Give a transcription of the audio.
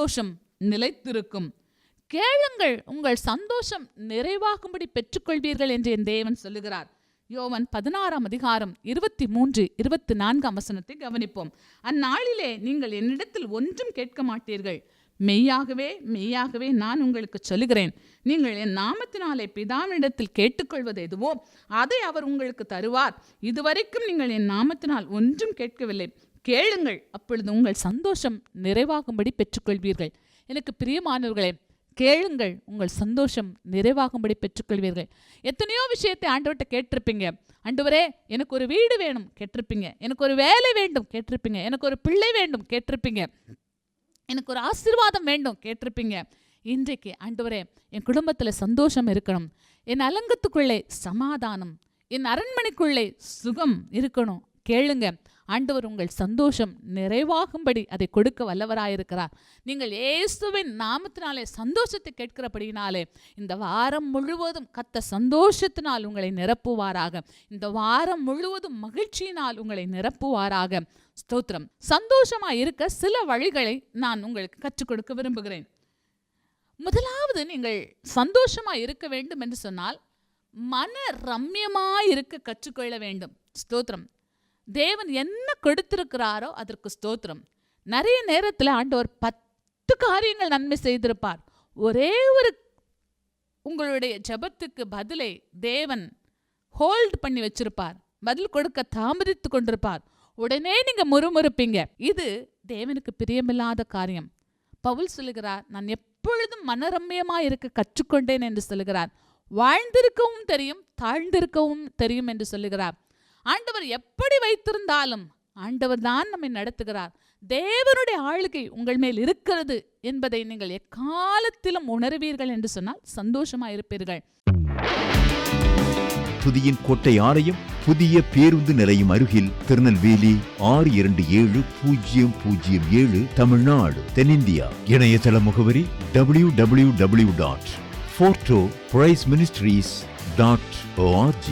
சந்தோஷம் நிலைத்திருக்கும். கேளுங்கள், உங்கள் சந்தோஷம் நிறைவாகும்படி பெற்றுக்கொள்வீர்கள் என்று என் தேவன் சொல்லுகிறார். யோவான் 16 கவனிப்போம். அந்நாளிலே நீங்கள் என்னிடத்தில் ஒன்றும் கேட்க மாட்டீர்கள். மெய்யாகவே மெய்யாகவே நான் உங்களுக்கு சொல்லுகிறேன், நீங்கள் என் நாமத்தினாலே பிதாவினிடத்தில் கேட்டுக்கொள்வது எதுவோ அதை அவர் உங்களுக்கு தருவார். இதுவரைக்கும் நீங்கள் என் நாமத்தினால் ஒன்றும் கேட்கவில்லை. கேளுங்கள், அப்பொழுது உங்கள் சந்தோஷம் நிறைவாகும்படி பெற்றுக்கொள்வீர்கள். எனக்கு பிரியமானவர்களே, கேளுங்கள், உங்கள் சந்தோஷம் நிறைவாகும்படி பெற்றுக்கொள்வீர்கள். எத்தனையோ விஷயத்தை ஆண்டவர்கிட்ட கேட்டிருப்பீங்க. ஆண்டவரே, எனக்கு ஒரு வீடு வேணும் கேட்டிருப்பீங்க, எனக்கு ஒரு வேலை வேண்டும் கேட்டிருப்பீங்க, எனக்கு ஒரு பிள்ளை வேண்டும் கேட்டிருப்பீங்க, எனக்கு ஒரு ஆசீர்வாதம் வேண்டும் கேட்டிருப்பீங்க. இன்றைக்கு ஆண்டவரே, என் குடும்பத்தில் சந்தோஷம் இருக்கணும், என் அலங்கத்துக்குள்ளே சமாதானம், என் அரண்மனைக்குள்ளே சுகம் இருக்கணும். கேளுங்க, ஆண்டவர் உங்கள் சந்தோஷம் நிறைவாகும்படி அதை கொடுக்க வல்லவராயிருக்கிறார். நீங்கள் இயேசுவின் நாமத்தினாலே சந்தோஷத்தை கேட்கிறபடினாலே இந்த வாரம் முழுவதும் கர்த்தர் சந்தோஷத்தினால் உங்களை நிரப்புவாராக. இந்த வாரம் முழுவதும் மகிழ்ச்சியினால் உங்களை நிரப்புவாராக. ஸ்தோத்திரம். சந்தோஷமாக இருக்க சில வழிகளை நான் உங்களுக்கு கற்றுக் கொடுக்க விரும்புகிறேன். முதலாவது, நீங்கள் சந்தோஷமாக இருக்க வேண்டும் என்று சொன்னால் மன ரம்யமாக இருக்க கற்றுக்கொள்ள வேண்டும். ஸ்தோத்திரம். தேவன் என்ன கொடுத்திருக்கிறாரோ அதற்கு ஸ்தோத்திரம். நிறைய நேரத்தில் ஆண்டவர் 10 காரியங்கள் நன்மை செய்திருப்பார். ஒரே ஒரு உங்களுடைய ஜெபத்துக்கு பதிலை தேவன் ஹோல்ட் பண்ணி வச்சிருப்பார், பதில் கொடுக்க தாமதித்து கொண்டிருப்பார். உடனே நீங்க முறுமுறுப்பீங்க. இது தேவனுக்கு பிரியமில்லாத காரியம். பவுல் சொல்லுகிறார், நான் எப்பொழுதும் மனரம்யமாய் இருக்க கற்றுக்கொண்டேன் என்று சொல்லுகிறார். வாழ்ந்திருக்கவும் தெரியும், தாழ்ந்திருக்கவும் தெரியும் என்று சொல்லுகிறார். ஆண்டவர் எப்படி வைத்திருந்தாலும் ஆண்டவர் தான் நம்மை நடத்துகிறார். தேவனுடைய ஆளுகை உங்கள் மேல் இருக்கிறது என்பதை நீங்கள் எக்காலத்திலும் உணர்வீர்கள் என்று சொன்னால் சந்தோஷமாக இருப்பீர்கள். புதிய கோட்டை ஆலயம் புதிய பேருந்து நிலையம் அருகில், திருநெல்வேலி 620007 தமிழ்நாடு, தென்னிந்தியா. இணையதள முகவரி www.fortopriceministries.org.